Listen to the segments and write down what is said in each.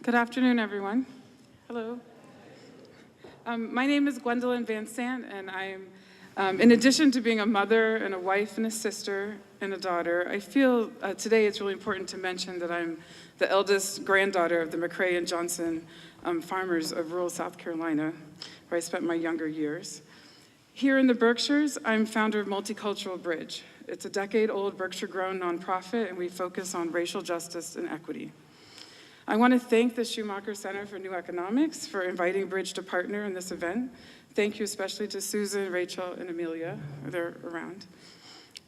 Good afternoon, everyone. Hello. My name is Gwendolyn Van Sant, and I'm, in addition to being a mother and a wife and a sister and a daughter, I feel today it's really important to mention that I'm the eldest granddaughter of the McCrae and Johnson farmers of rural South Carolina, where I spent my younger years. Here in the Berkshires, I'm founder of Multicultural Bridge. It's a decade-old Berkshire-grown nonprofit, and we focus on racial justice and equity. I want to thank the Schumacher Center for New Economics for inviting Bridge to partner in this event. Thank you especially to Susan, Rachel, and Amelia. They're around.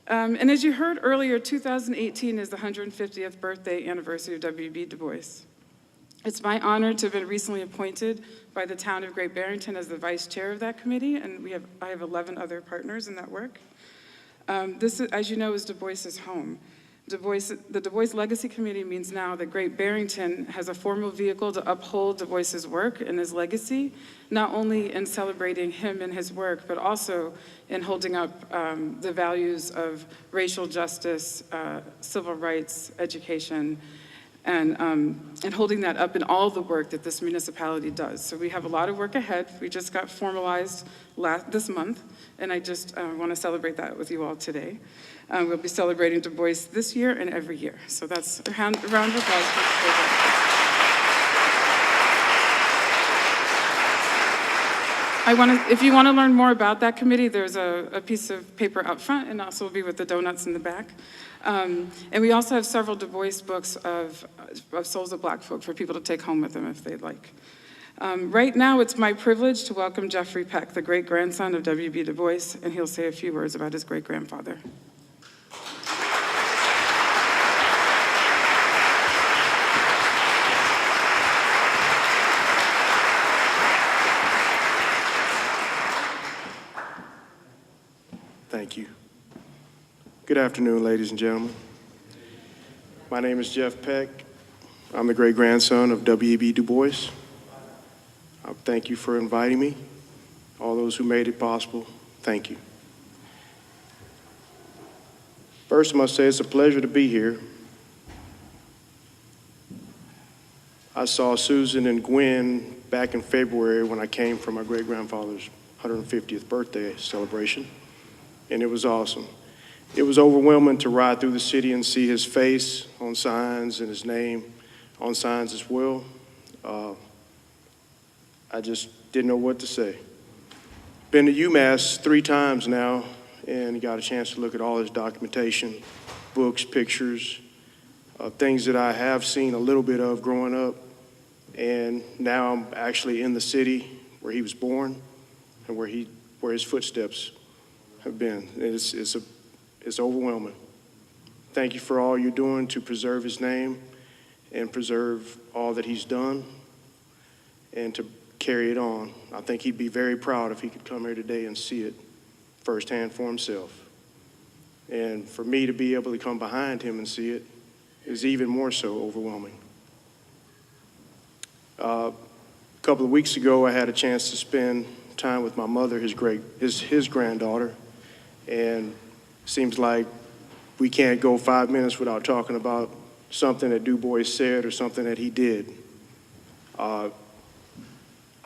And as you heard earlier, 2018 is the 150th birthday anniversary of W.B. Du Bois. It's my honor to have been recently appointed by the town of Great Barrington as the vice chair of that committee, and I have 11 other partners in that work. This, as you know, is Du Bois's home. The Du Bois Legacy Committee means now that Great Barrington has a formal vehicle to uphold Du Bois's work and his legacy, not only in celebrating him and his work, but also in holding up the values of racial justice, civil rights, education, and holding that up in all the work that this municipality does. So we have a lot of work ahead. We just got formalized this month, and I just want to celebrate that with you all today. We'll be celebrating Du Bois this year and every year. So that's a round of applause for the program. If you want to learn more about that committee, there's a piece of paper out front, and also will be with the donuts in the back. And we also have several Du Bois books of Souls of Black Folk for people to take home with them if they'd like. Right now, it's my privilege to welcome Jeffrey Peck, the great-grandson of W.B. Du Bois, and he'll say a few words about his great-grandfather. Thank you. Good afternoon, ladies and gentlemen. My name is Jeff Peck. I'm the great-grandson of W.B. Du Bois. Thank you for inviting me. All those who made it possible, thank you. First, I must say it's a pleasure to be here. I saw Susan and Gwen back in February when I came for my great-grandfather's 150th birthday celebration, and it was awesome. It was overwhelming to ride through the city and see his face on signs and his name on signs as well. I just didn't know what to say. Been to UMass 3 times now and got a chance to look at all his documentation, books, pictures, things that I have seen a little bit of growing up. And now I'm actually in the city where he was born and where his footsteps have been. It's overwhelming. Thank you for all you're doing to preserve his name and preserve all that he's done and to carry it on. I think he'd be very proud if he could come here today and see it firsthand for himself. And for me to be able to come behind him and see it is even more so overwhelming. A couple of weeks ago, I had a chance to spend time with my mother, his granddaughter, and it seems like we can't go 5 minutes without talking about something that Du Bois said or something that he did.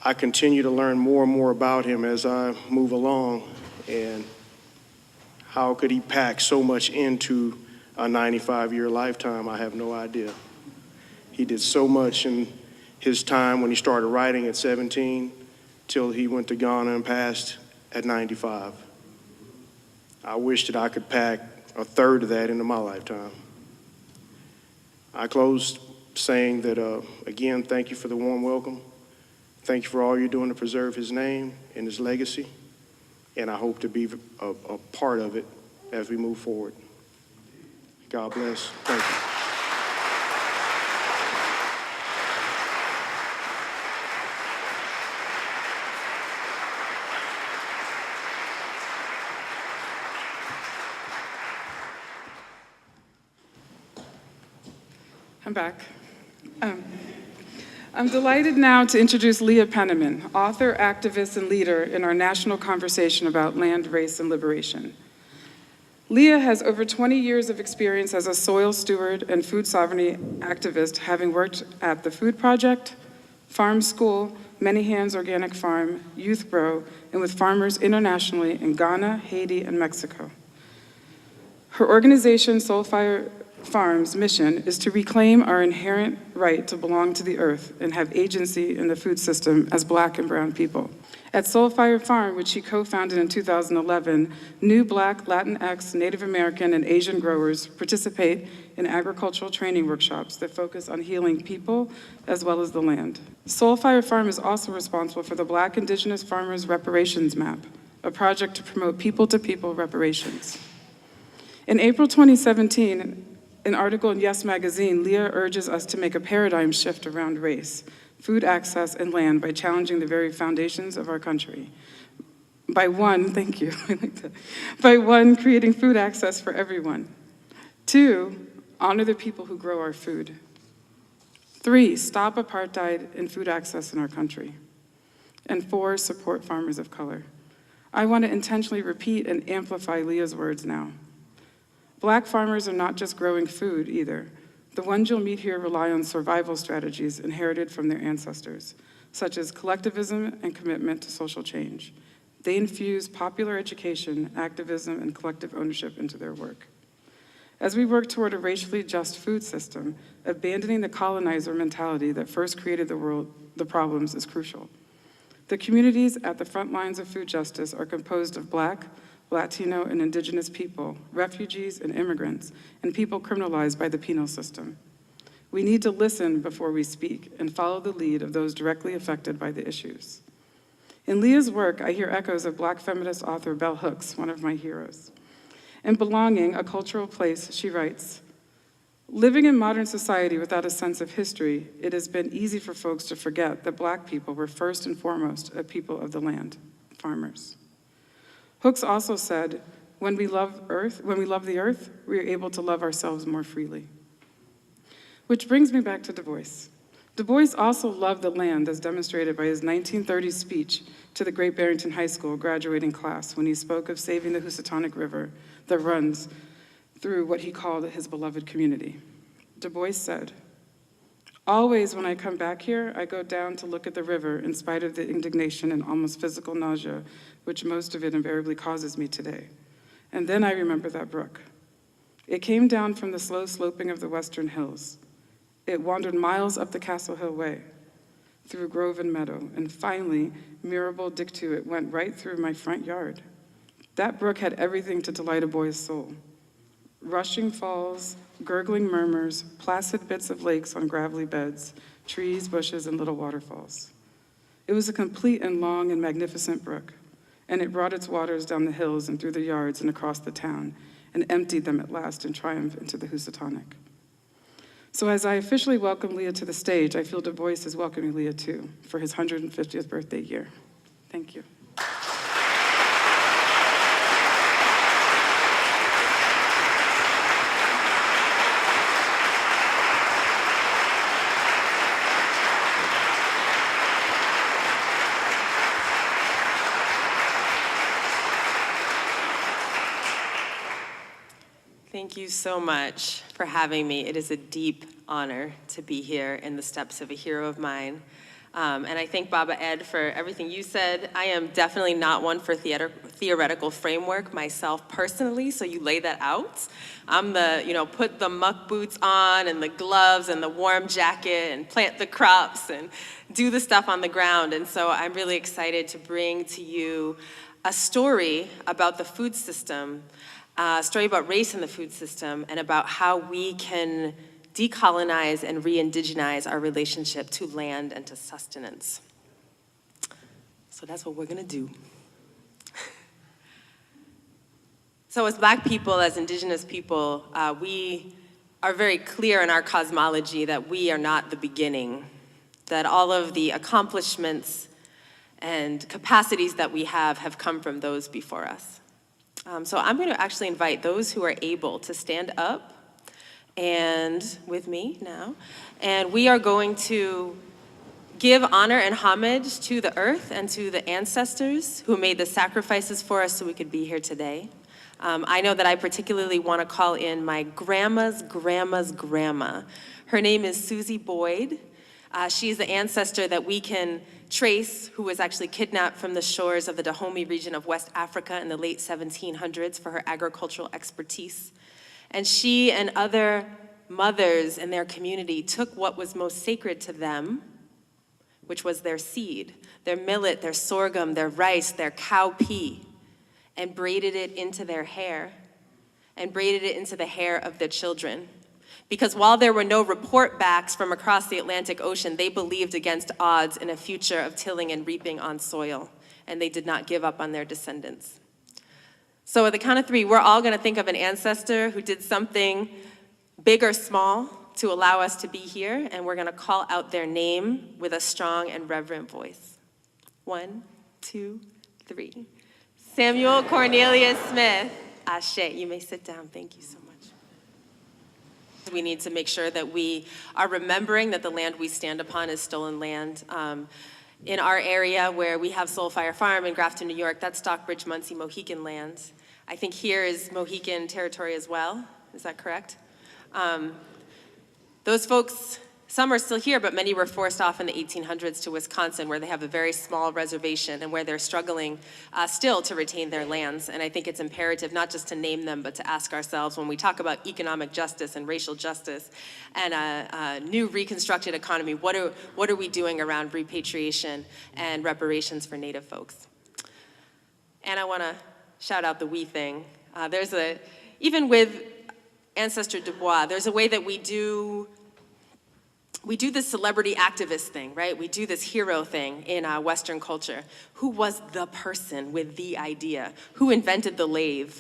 I continue to learn more and more about him as I move along, and how could he pack so much into a 95-year lifetime? I have no idea. He did so much in his time when he started writing at 17 till he went to Ghana and passed at 95. I wish that I could pack a third of that into my lifetime. I closed saying that, again, thank you for the warm welcome. Thank you for all you're doing to preserve his name and his legacy, and I hope to be a part of it as we move forward. God bless. Thank you. I'm back. I'm delighted now to introduce Leah Penniman, author, activist, and leader in our national conversation about land, race, and liberation. Leah has over 20 years of experience as a soil steward and food sovereignty activist, having worked at the Food Project, Farm School, Many Hands Organic Farm, Youth Grow, and with farmers internationally in Ghana, Haiti, and Mexico. Her organization, Soulfire Farm's mission is to reclaim our inherent right to belong to the earth and have agency in the food system as Black and brown people. At Soulfire Farm, which she co-founded in 2011, new Black, Latinx, Native American, and Asian growers participate in agricultural training workshops that focus on healing people as well as the land. Soulfire Farm is also responsible for the Black Indigenous Farmers Reparations Map, a project to promote people-to-people reparations. In April 2017, an article in Yes Magazine, Leah urges us to make a paradigm shift around race, food access, and land by challenging the very foundations of our country. By one, thank you, I like that. By one, creating food access for everyone. 2, honor the people who grow our food. 3, stop apartheid and food access in our country. And 4, support farmers of color. I want to intentionally repeat and amplify Leah's words now. Black farmers are not just growing food either. The ones you'll meet here rely on survival strategies inherited from their ancestors, such as collectivism and commitment to social change. They infuse popular education, activism, and collective ownership into their work. As we work toward a racially just food system, abandoning the colonizer mentality that first created the problems is crucial. The communities at the front lines of food justice are composed of Black, Latino, and Indigenous people, refugees and immigrants, and people criminalized by the penal system. We need to listen before we speak and follow the lead of those directly affected by the issues. In Leah's work, I hear echoes of Black feminist author Bell Hooks, one of my heroes. In Belonging, A Cultural Place, she writes, living in modern society without a sense of history, it has been easy for folks to forget that Black people were first and foremost a people of the land, farmers. Hooks also said, when we love the earth, we are able to love ourselves more freely. Which brings me back to Du Bois. Du Bois also loved the land, as demonstrated by his 1930 speech to the Great Barrington High School graduating class when he spoke of saving the Housatonic River that runs through what he called his beloved community. Du Bois said, always when I come back here, I go down to look at the river in spite of the indignation and almost physical nausea, which most of it invariably causes me today. And then I remember that brook. It came down from the slow sloping of the western hills. It wandered miles up the Castle Hill Way, through grove and meadow, and finally, Mirabel Dictu, went right through my front yard. That brook had everything to delight a boy's soul. Rushing falls, gurgling murmurs, placid bits of lakes on gravelly beds, trees, bushes, and little waterfalls. It was a complete and long and magnificent brook, and it brought its waters down the hills and through the yards and across the town, and emptied them at last in triumph into the Housatonic. So as I officially welcome Leah to the stage, I feel Du Bois is welcoming Leah too, for his 150th birthday year. Thank you. Thank you so much for having me. It is a deep honor to be here in the steps of a hero of mine. And I thank Baba Ed for everything you said. I am definitely not one for theoretical framework myself personally, so you lay that out. I'm the, put the muck boots on and the gloves and the warm jacket and plant the crops and do the stuff on the ground. And so I'm really excited to bring to you a story about the food system, a story about race in the food system, and about how we can decolonize and re-indigenize our relationship to land and to sustenance. So that's what we're gonna do. So as Black people, as Indigenous people, we are very clear in our cosmology that we are not the beginning, that all of the accomplishments and capacities that we have come from those before us. So I'm going to actually invite those who are able to stand up and with me now, and we are going to give honor and homage to the earth and to the ancestors who made the sacrifices for us so we could be here today. I know that I particularly want to call in my grandma's grandma's grandma. Her name is Susie Boyd. She's the ancestor that we can trace, who was actually kidnapped from the shores of the Dahomey region of West Africa in the late 1700s for her agricultural expertise. And she and other mothers in their community took what was most sacred to them, which was their seed, their millet, their sorghum, their rice, their cowpea, and braided it into their hair, and braided it into the hair of their children. Because while there were no report backs from across the Atlantic Ocean, they believed against odds in a future of tilling and reaping on soil, and they did not give up on their descendants. So at the count of three, we're all gonna think of an ancestor who did something big or small to allow us to be here, and we're gonna call out their name with a strong and reverent voice. 1, 2, 3. Samuel Cornelius Smith. Ashe, you may sit down, thank you so much. We need to make sure that we are remembering that the land we stand upon is stolen land. In our area where we have Soulfire Farm in Grafton, New York, that's Stockbridge, Muncie, Mohican land. I think here is Mohican territory as well, is that correct? Those folks, some are still here, but many were forced off in the 1800s to Wisconsin, where they have a very small reservation and where they're struggling still to retain their lands. And I think it's imperative not just to name them, but to ask ourselves when we talk about economic justice and racial justice and a new reconstructed economy, what are we doing around repatriation and reparations for Native folks? And I want to shout out the we thing. Even with Ancestor Du Bois, there's a way that we do this celebrity activist thing, right? We do this hero thing in Western culture. Who was the person with the idea? Who invented the lathe,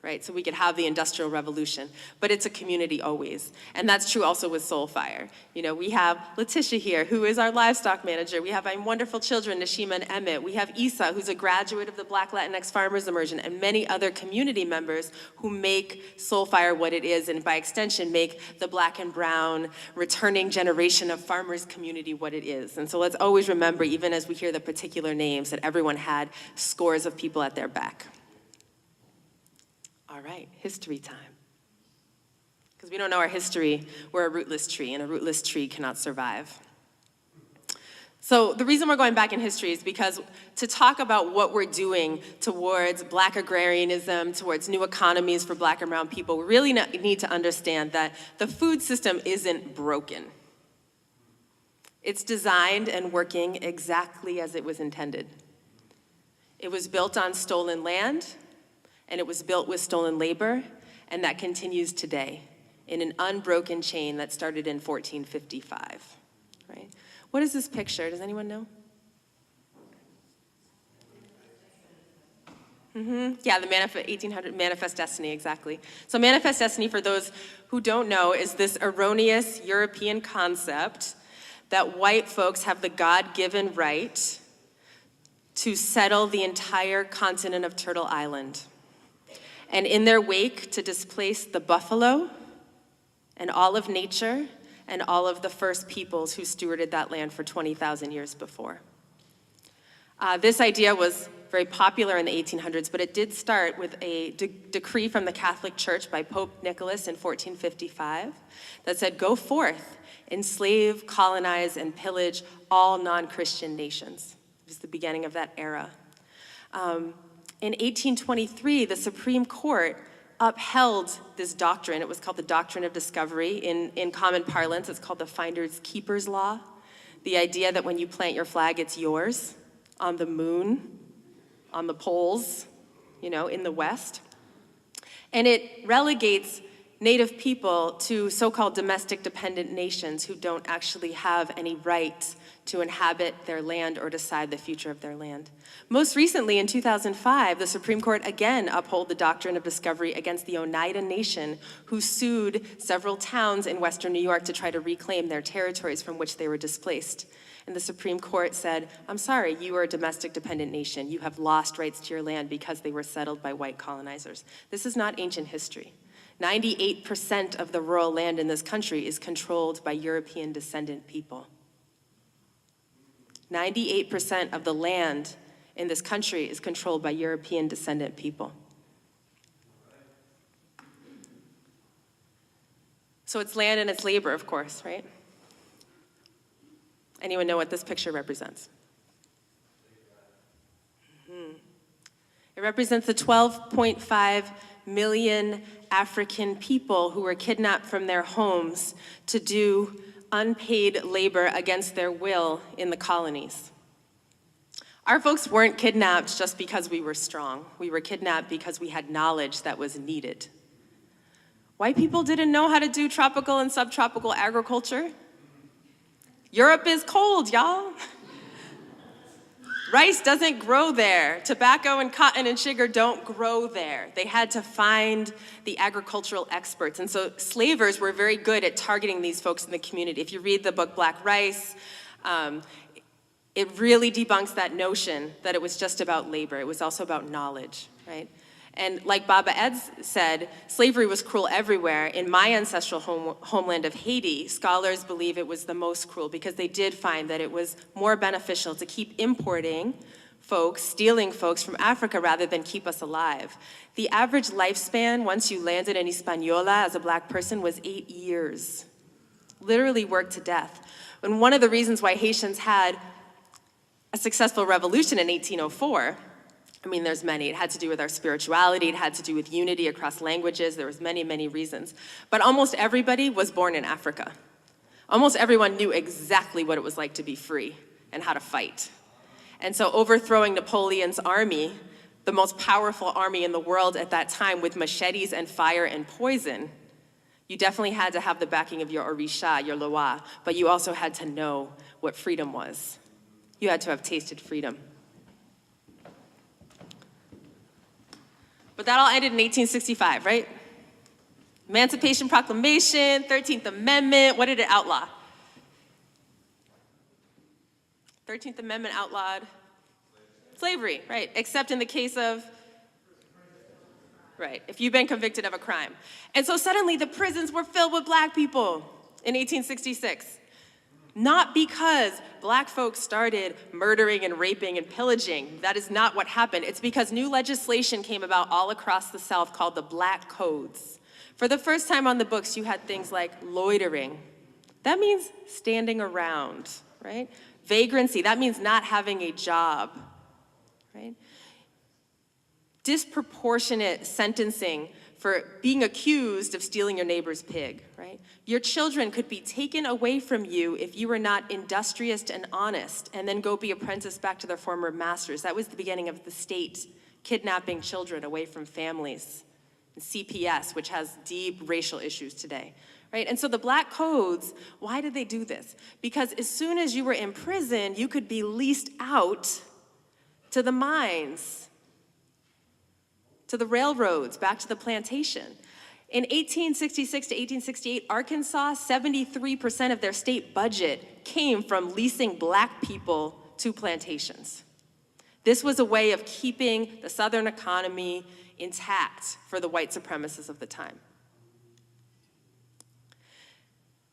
right? So we could have the Industrial Revolution, but it's a community always. And that's true also with Soulfire. You know, we have Letitia here, who is our livestock manager. We have my wonderful children, Nashima and Emmett. We have Isa, who's a graduate of the Black Latinx Farmers Immersion, and many other community members who make Soulfire what it is, and by extension, make the Black and brown returning generation of farmers community what it is. And so let's always remember, even as we hear the particular names, that everyone had scores of people at their back. All right, history time. Because we don't know our history, we're a rootless tree, and a rootless tree cannot survive. So the reason we're going back in history is because to talk about what we're doing towards Black agrarianism, towards new economies for Black and brown people, we really need to understand that the food system isn't broken. It's designed and working exactly as it was intended. It was built on stolen land, and it was built with stolen labor, and that continues today in an unbroken chain that started in 1455, right? What is this picture? Does anyone know? Yeah, the 1800 Manifest Destiny, exactly. So Manifest Destiny, for those who don't know, is this erroneous European concept that white folks have the God-given right to settle the entire continent of Turtle Island, and in their wake to displace the buffalo and all of nature and all of the first peoples who stewarded that land for 20,000 years before. This idea was very popular in the 1800s, but it did start with a decree from the Catholic Church by Pope Nicholas in 1455 that said, go forth, enslave, colonize, and pillage all non-Christian nations. It was the beginning of that era. In 1823, the Supreme Court upheld this doctrine. It was called the Doctrine of Discovery. In common parlance, it's called the Finders Keepers Law. The idea that when you plant your flag, it's yours on the moon, on the poles, you know, in the West. And it relegates Native people to so-called domestic dependent nations who don't actually have any right to inhabit their land or decide the future of their land. Most recently, in 2005, the Supreme Court again upheld the Doctrine of Discovery against the Oneida Nation, who sued several towns in Western New York to try to reclaim their territories from which they were displaced. And the Supreme Court said, I'm sorry, you are a domestic dependent nation. You have lost rights to your land because they were settled by white colonizers. This is not ancient history. 98% of the rural land in this country is controlled by European descendant people. 98% of the land in this country is controlled by European descendant people. So it's land and it's labor, of course, right? Anyone know what this picture represents? It represents the 12.5 million African people who were kidnapped from their homes to do unpaid labor against their will in the colonies. Our folks weren't kidnapped just because we were strong. We were kidnapped because we had knowledge that was needed. White people didn't know how to do tropical and subtropical agriculture. Europe is cold, y'all. Rice doesn't grow there. Tobacco and cotton and sugar don't grow there. They had to find the agricultural experts. And so slavers were very good at targeting these folks in the community. If you read the book Black Rice, it really debunks that notion that it was just about labor. It was also about knowledge, right? And like Baba Ed said, slavery was cruel everywhere. In my ancestral homeland of Haiti, scholars believe it was the most cruel because they did find that it was more beneficial to keep importing folks, stealing folks from Africa rather than keep us alive. The average lifespan once you landed in Hispaniola as a black person was 8 years. Literally worked to death. And one of the reasons why Haitians had a successful revolution in 1804, I mean, there's many. It had to do with our spirituality. It had to do with unity across languages. There was many, many reasons. But almost everybody was born in Africa. Almost everyone knew exactly what it was like to be free and how to fight. And so overthrowing Napoleon's army, the most powerful army in the world at that time with machetes and fire and poison, you definitely had to have the backing of your orisha, your loa, but you also had to know what freedom was. You had to have tasted freedom. But that all ended in 1865, right? Emancipation Proclamation, 13th Amendment, what did it outlaw? 13th Amendment outlawed slavery, right? Except in the case of, right, if you've been convicted of a crime. And so suddenly the prisons were filled with black people in 1866. Not because black folks started murdering and raping and pillaging. That is not what happened. It's because new legislation came about all across the South called the Black Codes. For the first time on the books, you had things like loitering. That means standing around, right? Vagrancy, that means not having a job, right? Disproportionate sentencing for being accused of stealing your neighbor's pig, right? Your children could be taken away from you if you were not industrious and honest and then go be apprenticed back to their former masters. That was the beginning of the state kidnapping children away from families. And CPS, which has deep racial issues today, right? And so the Black Codes, why did they do this? Because as soon as you were in prison, you could be leased out to the mines, to the railroads, back to the plantation. In 1866 to 1868, Arkansas, 73% of their state budget came from leasing black people to plantations. This was a way of keeping the Southern economy intact for the white supremacists of the time.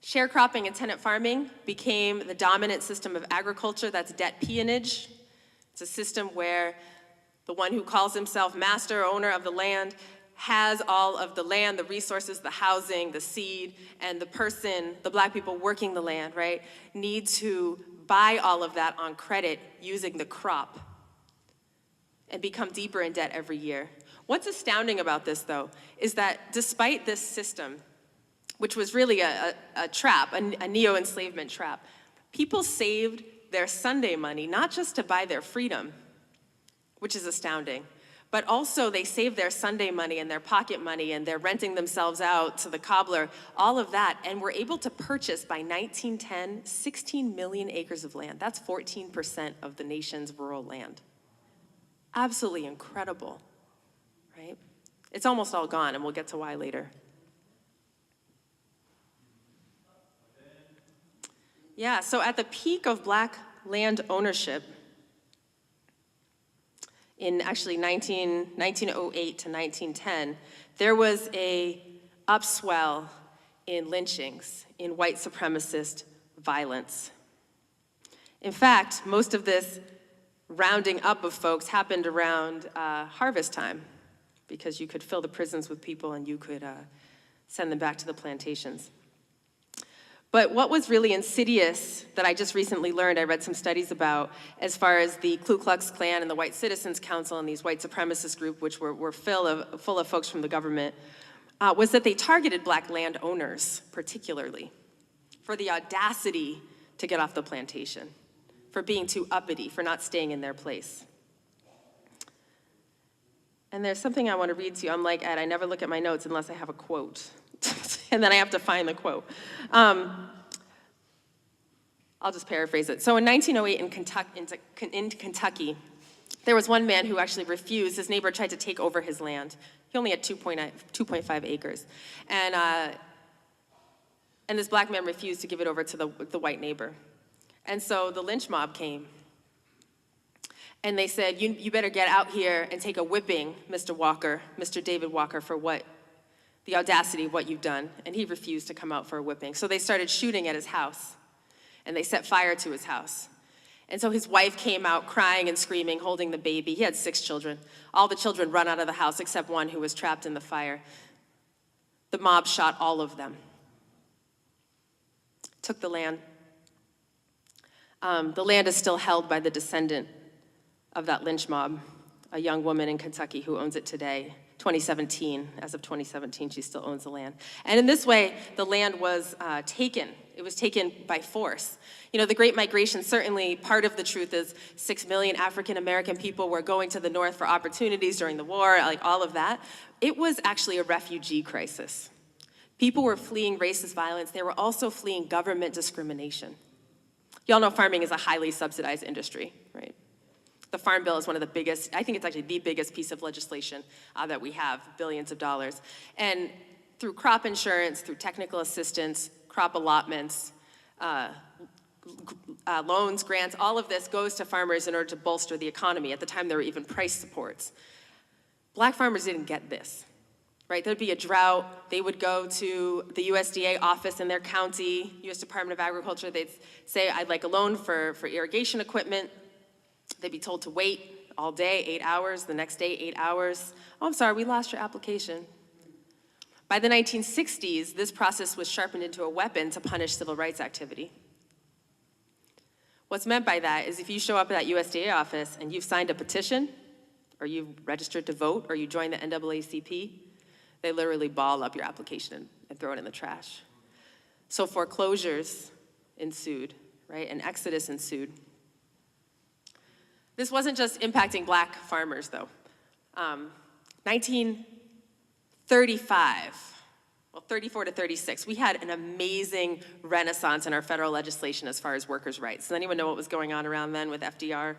Sharecropping and tenant farming became the dominant system of agriculture. That's debt peonage. It's a system where the one who calls himself master or owner of the land has all of the land, the resources, the housing, the seed, and the person, the black people working the land, right, need to buy all of that on credit using the crop and become deeper in debt every year. What's astounding about this, though, is that despite this system, which was really a trap, a neo-enslavement trap, people saved their Sunday money not just to buy their freedom, which is astounding, but also they saved their Sunday money and their pocket money and they're renting themselves out to the cobbler, all of that, and were able to purchase by 1910, 16 million acres of land. That's 14% of the nation's rural land. Absolutely incredible, right? It's almost all gone, and we'll get to why later. Yeah, so at the peak of black land ownership, in actually 1908 to 1910, there was a upswell in lynchings, in white supremacist violence. In fact, most of this rounding up of folks happened around harvest time, because you could fill the prisons with people and you could send them back to the plantations. But what was really insidious that I just recently learned, I read some studies about, as far as the Ku Klux Klan and the White Citizens Council and these white supremacist groups, which were full of folks from the government, was that they targeted black landowners particularly for the audacity to get off the plantation, for being too uppity, for not staying in their place. And there's something I want to read to you. I'm like Ed, I never look at my notes unless I have a quote. And then I have to find the quote. I'll just paraphrase it. So in 1908 in Kentucky, there was one man who actually refused. His neighbor tried to take over his land. He only had 2.5 acres. And this black man refused to give it over to the white neighbor. And so the lynch mob came. And they said, you better get out here and take a whipping, Mr. Walker, Mr. David Walker, for the audacity of what you've done. And he refused to come out for a whipping. So they started shooting at his house. And they set fire to his house. And so his wife came out crying and screaming, holding the baby. He had 6 children. All the children run out of the house except one who was trapped in the fire. The mob shot all of them. Took the land. The land is still held by the descendant of that lynch mob, a young woman in Kentucky who owns it today. 2017, as of 2017, she still owns the land. And in this way, the land was taken. It was taken by force. You know, the Great Migration, certainly part of the truth is 6 million African-American people were going to the north for opportunities during the war, like all of that. It was actually a refugee crisis. People were fleeing racist violence. They were also fleeing government discrimination. Y'all know farming is a highly subsidized industry, right? The Farm Bill is one of the biggest, I think it's actually the biggest piece of legislation that we have, billions of dollars. And through crop insurance, through technical assistance, crop allotments, loans, grants, all of this goes to farmers in order to bolster the economy. At the time, there were even price supports. Black farmers didn't get this, right? There'd be a drought. They would go to the USDA office in their county, U.S. Department of Agriculture. They'd say, I'd like a loan for irrigation equipment. They'd be told to wait all day, 8 hours, the next day, 8 hours. Oh, I'm sorry, we lost your application. By the 1960s, this process was sharpened into a weapon to punish civil rights activity. What's meant by that is if you show up at that USDA office and you've signed a petition, or you've registered to vote, or you joined the NAACP, they literally ball up your application and throw it in the trash. So foreclosures ensued, right? An exodus ensued. This wasn't just impacting black farmers, though. 1935, well, 34 to 36, we had an amazing renaissance in our federal legislation as far as workers' rights. Does anyone know what was going on around then with FDR?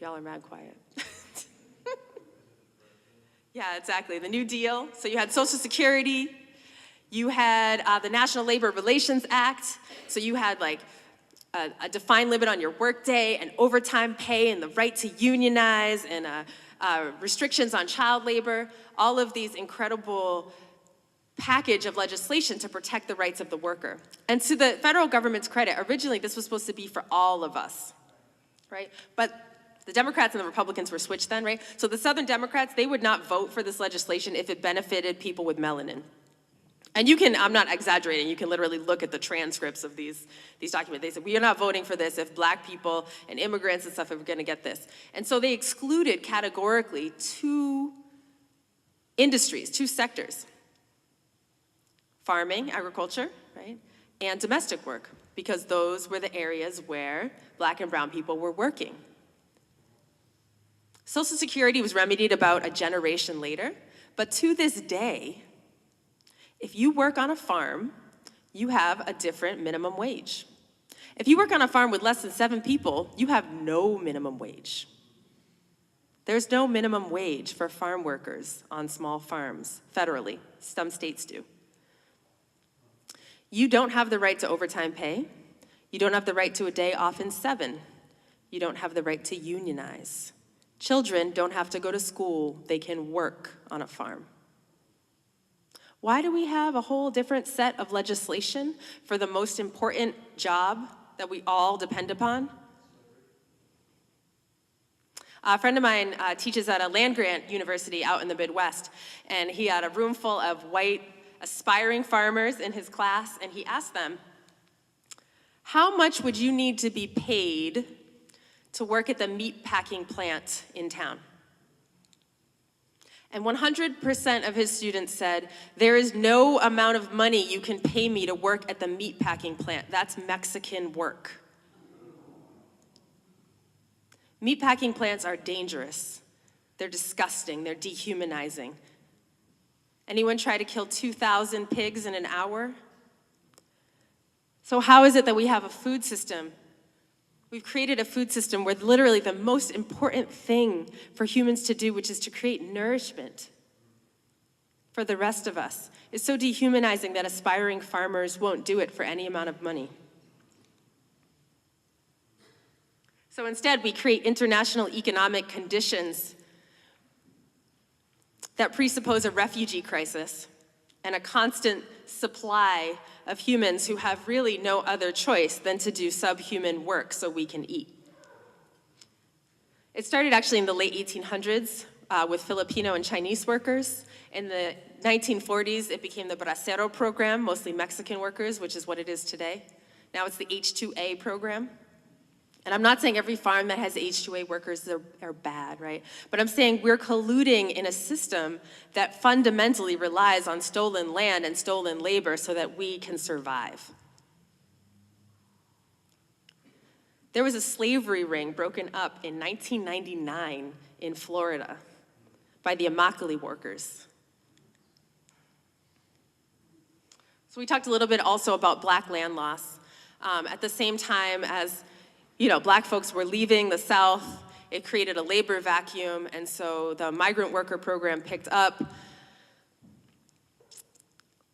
Y'all are mad quiet. Yeah, exactly. The New Deal. So you had Social Security. You had the National Labor Relations Act. So you had like a defined limit on your workday and overtime pay and the right to unionize and restrictions on child labor. All of these incredible package of legislation to protect the rights of the worker. And to the federal government's credit, originally this was supposed to be for all of us, right? But the Democrats and the Republicans were switched then, right? So the Southern Democrats, they would not vote for this legislation if it benefited people with melanin. And you can, I'm not exaggerating, you can literally look at the transcripts of these documents. They said, we are not voting for this if black people and immigrants and stuff are gonna get this. And so they excluded categorically 2 industries, 2 sectors. Farming, agriculture, right? And domestic work, because those were the areas where black and brown people were working. Social Security was remedied about a generation later, but to this day, if you work on a farm, you have a different minimum wage. If you work on a farm with less than 7 people, you have no minimum wage. There's no minimum wage for farm workers on small farms, federally. Some states do. You don't have the right to overtime pay. You don't have the right to a day off in 7. You don't have the right to unionize. Children don't have to go to school. They can work on a farm. Why do we have a whole different set of legislation for the most important job that we all depend upon? A friend of mine teaches at a land-grant university out in the Midwest, and he had a room full of white aspiring farmers in his class, and he asked them, how much would you need to be paid to work at the meat packing plant in town? And 100% of his students said, there is no amount of money you can pay me to work at the meat packing plant. That's Mexican work. Meatpacking plants are dangerous. They're disgusting. They're dehumanizing. Anyone try to kill 2,000 pigs in an hour? So how is it that we have a food system? We've created a food system where literally the most important thing for humans to do, which is to create nourishment for the rest of us, is so dehumanizing that aspiring farmers won't do it for any amount of money. So instead, we create international economic conditions that presuppose a refugee crisis and a constant supply of humans who have really no other choice than to do subhuman work so we can eat. It started actually in the late 1800s with Filipino and Chinese workers. In the 1940s, it became the Bracero program, mostly Mexican workers, which is what it is today. Now it's the H2A program. And I'm not saying every farm that has H2A workers are bad, right? But I'm saying we're colluding in a system that fundamentally relies on stolen land and stolen labor so that we can survive. There was a slavery ring broken up in 1999 in Florida by the Immokalee workers. So we talked a little bit also about black land loss. At the same time as black folks were leaving the South, it created a labor vacuum, and so the migrant worker program picked up.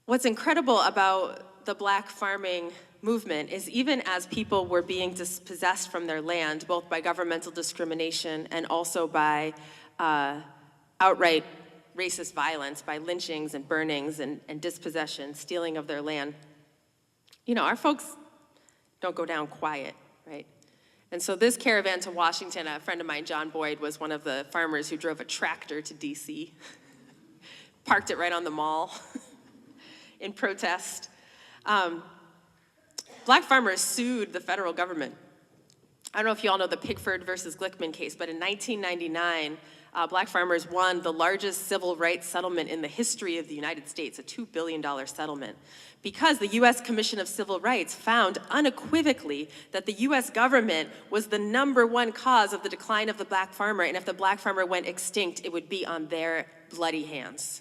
What's incredible about the black farming movement is even as people were being dispossessed from their land, both by governmental discrimination and also by outright racist violence, by lynchings and burnings and dispossession, stealing of their land, our folks don't go down quiet, right? And so this caravan to Washington, a friend of mine, John Boyd, was one of the farmers who drove a tractor to DC, parked it right on the mall in protest. Black farmers sued the federal government. I don't know if you all know the Pickford versus Glickman case, but in 1999, black farmers won the largest civil rights settlement in the history of the United States, a $2 billion settlement, because the U.S. Commission of Civil Rights found unequivocally that the U.S. government was the #1 cause of the decline of the black farmer, and if the black farmer went extinct, it would be on their bloody hands.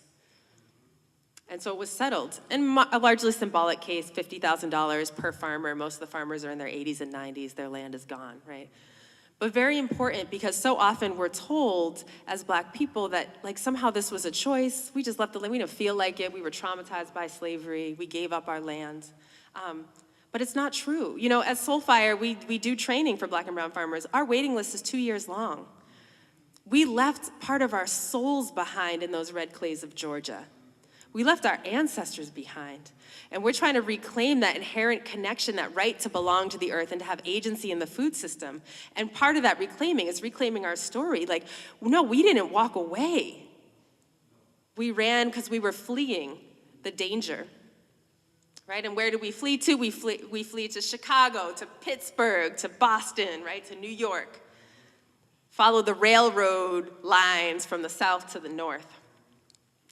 And so it was settled. And a largely symbolic case, $50,000 per farmer. Most of the farmers are in their 80s and 90s. Their land is gone, right? But very important, because so often we're told as black people that somehow this was a choice. We just left the land. We didn't feel like it. We were traumatized by slavery. We gave up our land. But it's not true. At Soulfire, we do training for black and brown farmers. Our waiting list is 2 years long. We left part of our souls behind in those red clays of Georgia. We left our ancestors behind. And we're trying to reclaim that inherent connection, that right to belong to the earth and to have agency in the food system. And part of that reclaiming is reclaiming our story. No, we didn't walk away. We ran because we were fleeing the danger, right? And where did we flee to? We flee to Chicago, to Pittsburgh, to Boston, right? To New York. Follow the railroad lines from the south to the north.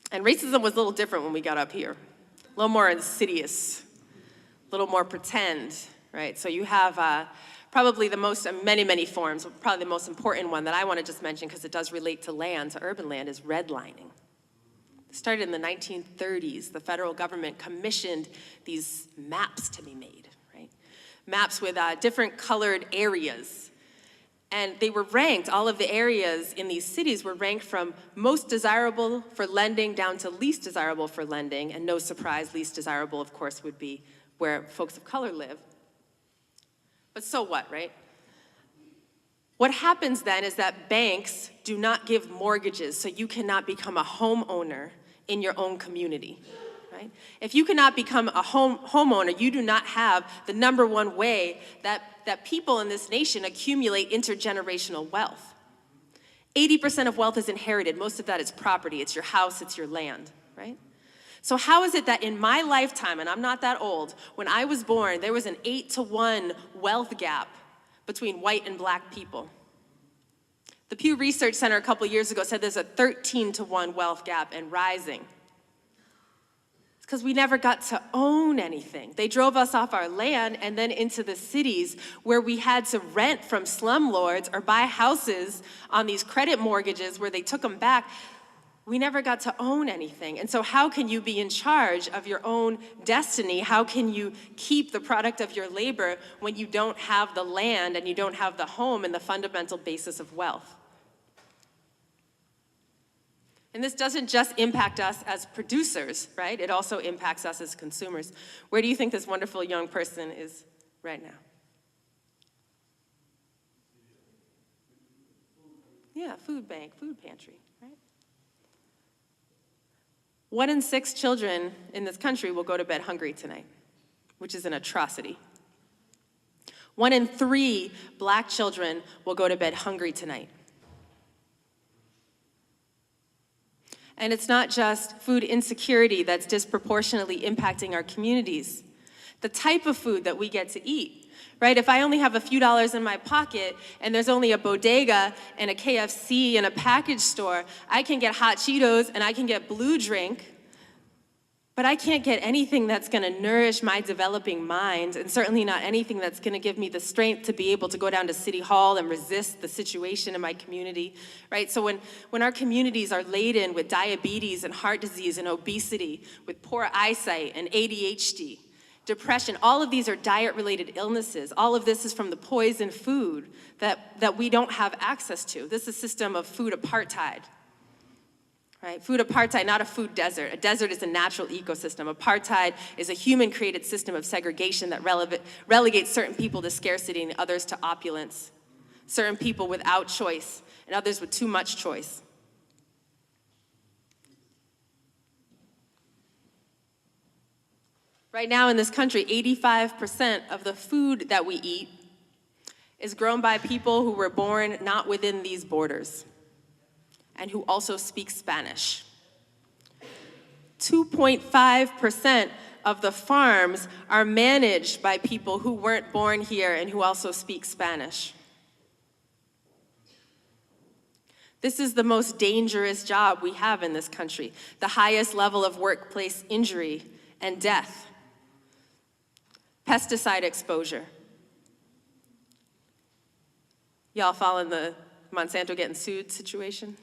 And racism was a little different when we got up here. A little more insidious, a little more pretend, right? So you have probably the most, many forms, probably the most important one that I want to just mention because it does relate to land, to urban land, is redlining. It started in the 1930s. The federal government commissioned these maps to be made, right? Maps with different colored areas. And they were ranked, all of the areas in these cities were ranked from most desirable for lending down to least desirable for lending. And no surprise, least desirable, of course, would be where folks of color live. But so what, right? What happens then is that banks do not give mortgages, so you cannot become a homeowner in your own community. Right? If you cannot become a homeowner, you do not have the #1 way that people in this nation accumulate intergenerational wealth. 80% of wealth is inherited. Most of that is property. It's your house, it's your land, right? So how is it that in my lifetime, and I'm not that old, when I was born, there was an 8-to-1 wealth gap between white and black people? The Pew Research Center a couple years ago said there's a 13-to-1 wealth gap and rising. It's because we never got to own anything. They drove us off our land and then into the cities where we had to rent from slumlords or buy houses on these credit mortgages where they took them back. We never got to own anything. And so how can you be in charge of your own destiny? How can you keep the product of your labor when you don't have the land and you don't have the home and the fundamental basis of wealth? And this doesn't just impact us as producers, right? It also impacts us as consumers. Where do you think this wonderful young person is right now? Yeah, food bank, food pantry, right? 1 in 6 children in this country will go to bed hungry tonight, which is an atrocity. 1 in 3 black children will go to bed hungry tonight. And it's not just food insecurity that's disproportionately impacting our communities. The type of food that we get to eat, right? If I only have a few dollars in my pocket and there's only a bodega and a KFC and a package store, I can get hot Cheetos and I can get Blue Drink, but I can't get anything that's gonna nourish my developing mind, and certainly not anything that's gonna give me the strength to be able to go down to City Hall and resist the situation in my community, right? So when our communities are laden with diabetes and heart disease and obesity, with poor eyesight and ADHD, depression, all of these are diet-related illnesses. All of this is from the poison food that we don't have access to. This is a system of food apartheid. Right? Food apartheid, not a food desert. A desert is a natural ecosystem. Apartheid is a human-created system of segregation that relegates certain people to scarcity and others to opulence. Certain people without choice and others with too much choice. Right now in this country, 85% of the food that we eat is grown by people who were born not within these borders, and who also speak Spanish. 2.5% of the farms are managed by people who weren't born here and who also speak Spanish. This is the most dangerous job we have in this country, the highest level of workplace injury and death. Pesticide exposure. Y'all following the Monsanto getting sued situation?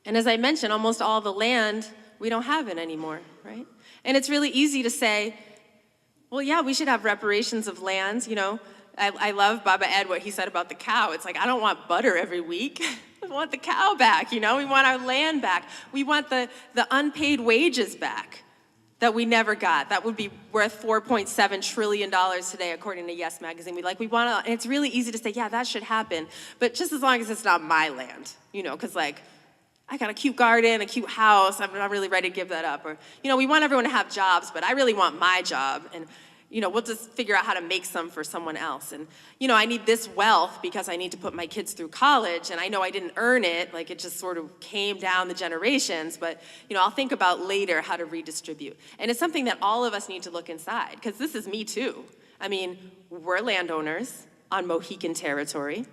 And as I mentioned, almost all the land, we don't have it anymore, right? And it's really easy to say, well, yeah, we should have reparations of lands, you know. I love Baba Ed, what he said about the cow. It's like, I don't want butter every week. I want the cow back, you know. We want our land back. We want the unpaid wages back that we never got. That would be worth $4.7 trillion today, according to Yes Magazine. We want to, and it's really easy to say, yeah, that should happen. But just as long as it's not my land, you know, because like, I got a cute garden, a cute house, I'm not really ready to give that up. Or, you know, we want everyone to have jobs, but I really want my job. And, you know, we'll just figure out how to make some for someone else. And, you know, I need this wealth because I need to put my kids through college, and I know I didn't earn it, like it just sort of came down the generations, but, you know, I'll think about later how to redistribute. And it's something that all of us need to look inside, because this is me too. I mean, we're landowners on Mohican territory.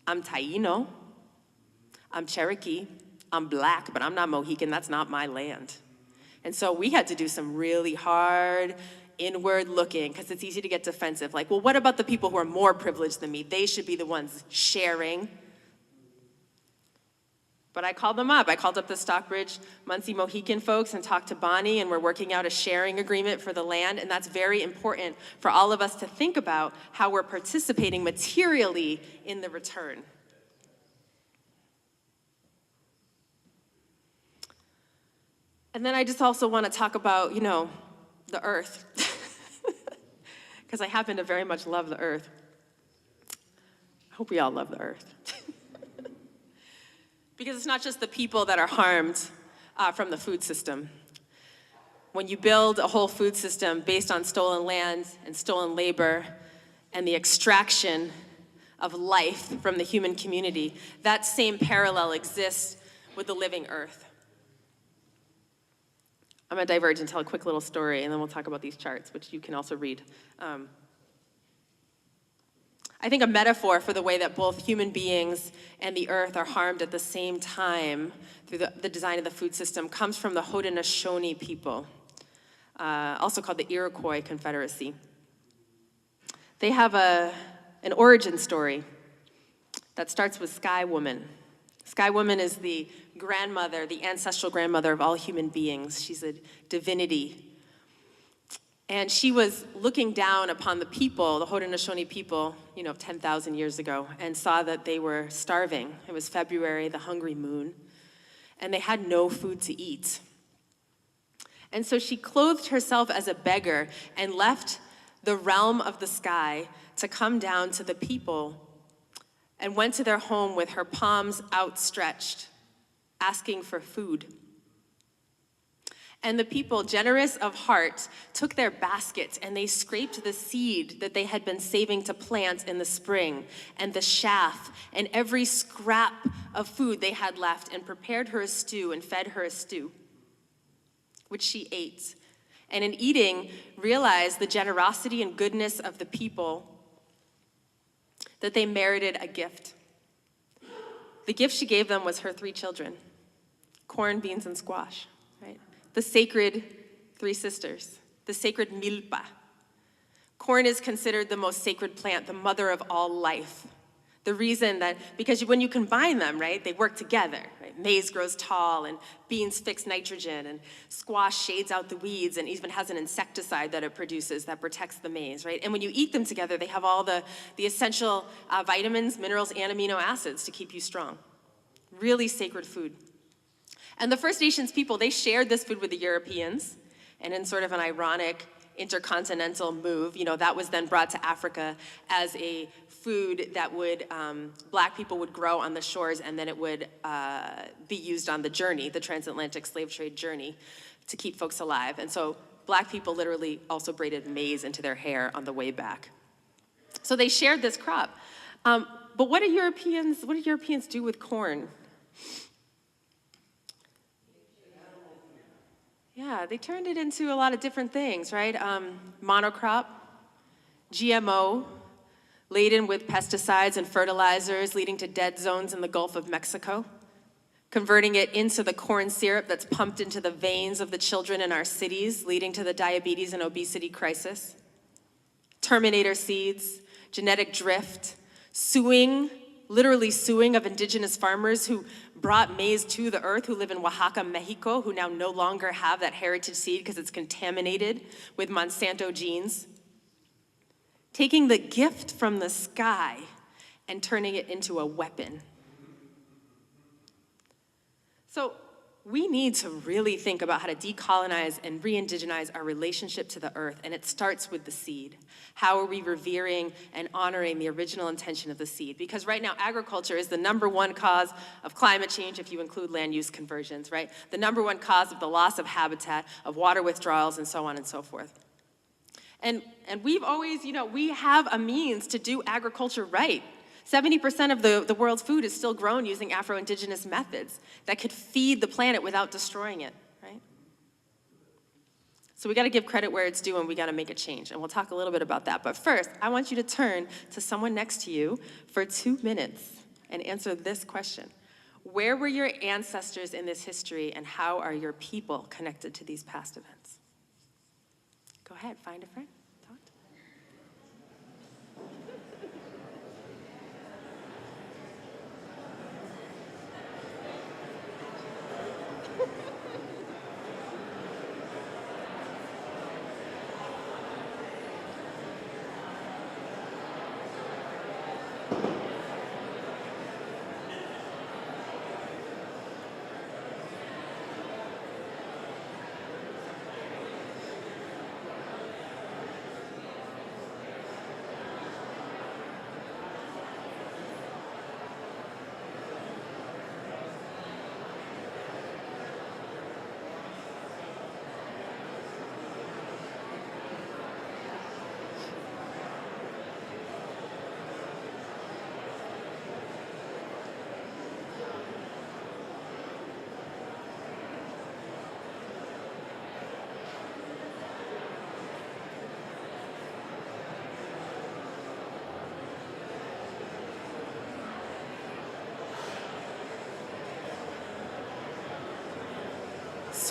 I'm Taino, I'm Cherokee, I'm Black, but I'm not Mohican, that's not my land. And so we had to do some really hard, inward looking, because it's easy to get defensive. Like, well, what about the people who are more privileged than me? They should be the ones sharing. But I called them up. I called up the Stockbridge, Muncie Mohican folks and talked to Bonnie, and we're working out a sharing agreement for the land, and that's very important for all of us to think about how we're participating materially in the return. And then I just also want to talk about, you know, the earth, because I happen to very much love the earth. I hope we all love the earth. Because it's not just the people that are harmed from the food system. When you build a whole food system based on stolen land and stolen labor and the extraction of life from the human community, that same parallel exists with the living earth. I'm going to diverge and tell a quick little story, and then we'll talk about these charts, which you can also read. I think a metaphor for the way that both human beings and the earth are harmed at the same time through the design of the food system comes from the Haudenosaunee people, also called the Iroquois Confederacy. They have an origin story that starts with Sky Woman. Sky Woman is the grandmother, the ancestral grandmother of all human beings. She's a divinity. And she was looking down upon the people, the Haudenosaunee people, 10,000 years ago, and saw that they were starving. It was February, the hungry moon, and they had no food to eat. And so she clothed herself as a beggar and left the realm of the sky to come down to the people and went to their home with her palms outstretched, asking for food. And the people, generous of heart, took their baskets and they scraped the seed that they had been saving to plant in the spring, and the chaff, and every scrap of food they had left, and prepared her a stew and fed her a stew, which she ate. And in eating, realized the generosity and goodness of the people, that they merited a gift. The gift she gave them was her 3 children, corn, beans, and squash, right? The sacred 3 sisters, the sacred milpa. Corn is considered the most sacred plant, the mother of all life. The reason that, because when you combine them, right, they work together, right? Maize grows tall, and beans fix nitrogen, and squash shades out the weeds, and even has an insecticide that it produces that protects the maize, right? And when you eat them together, they have all the essential vitamins, minerals, and amino acids to keep you strong. Really sacred food. And the First Nations people, they shared this food with the Europeans, and in sort of an ironic intercontinental move, that was then brought to Africa as a food that would, Black people would grow on the shores, and then it would be used on the journey, the transatlantic slave trade journey, to keep folks alive. And so Black people literally also braided maize into their hair on the way back. So they shared this crop. But what do Europeans do with corn? Yeah, they turned it into a lot of different things, right? Monocrop, GMO, laden with pesticides and fertilizers, leading to dead zones in the Gulf of Mexico, converting it into the corn syrup that's pumped into the veins of the children in our cities, leading to the diabetes and obesity crisis. Terminator seeds, genetic drift, literally suing of indigenous farmers who brought maize to the earth, who live in Oaxaca, Mexico, who now no longer have that heritage seed because it's contaminated with Monsanto genes. Taking the gift from the sky and turning it into a weapon. So we need to really think about how to decolonize and re-indigenize our relationship to the earth, and it starts with the seed. How are we revering and honoring the original intention of the seed? Because right now, agriculture is the #1 cause of climate change, if you include land use conversions, right? The #1 cause of the loss of habitat, of water withdrawals, and so on and so forth. And we've always, we have a means to do agriculture right. 70% of the world's food is still grown using Afro-Indigenous methods that could feed the planet without destroying it, right? So we gotta give credit where it's due, and we gotta make a change. And we'll talk a little bit about that. But first, I want you to turn to someone next to you for 2 minutes and answer this question. Where were your ancestors in this history, and how are your people connected to these past events? Go ahead, find a friend. Talk to them.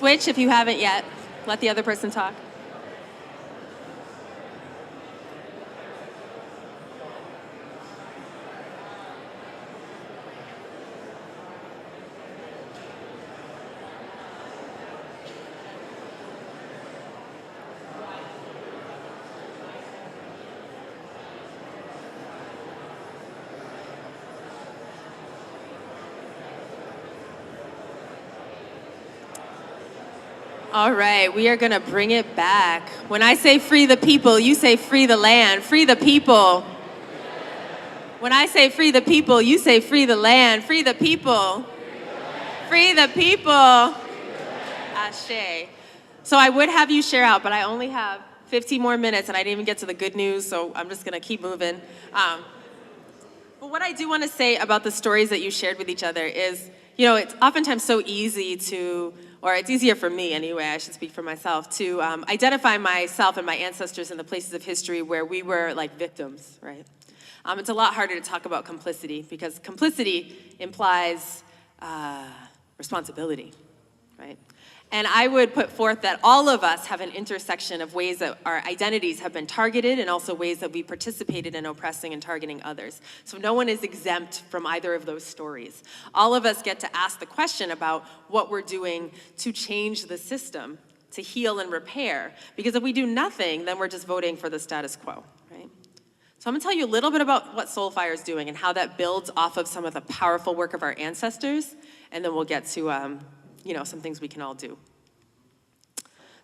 switch if you haven't yet. Let the other person talk. All right, we are going to bring it back. When I say free the people, you say free the land. Free the people. When I say free the people, you say free the land. Free the people. Free the people. Ashe. So I would have you share out, but I only have 15 more minutes, and I didn't even get to the good news, so I'm just going to keep moving. But what I do want to say about the stories that you shared with each other is, you know, it's oftentimes so easy to, or it's easier for me anyway, I should speak for myself, to identify myself and my ancestors in the places of history where we were like victims, right? It's a lot harder to talk about complicity because complicity implies responsibility, right? And I would put forth that all of us have an intersection of ways that our identities have been targeted and also ways that we participated in oppressing and targeting others. So no one is exempt from either of those stories. All of us get to ask the question about what we're doing to change the system, to heal and repair. Because if we do nothing, then we're just voting for the status quo, right? So I'm gonna tell you a little bit about what Soulfire is doing and how that builds off of some of the powerful work of our ancestors, and then we'll get to some things we can all do.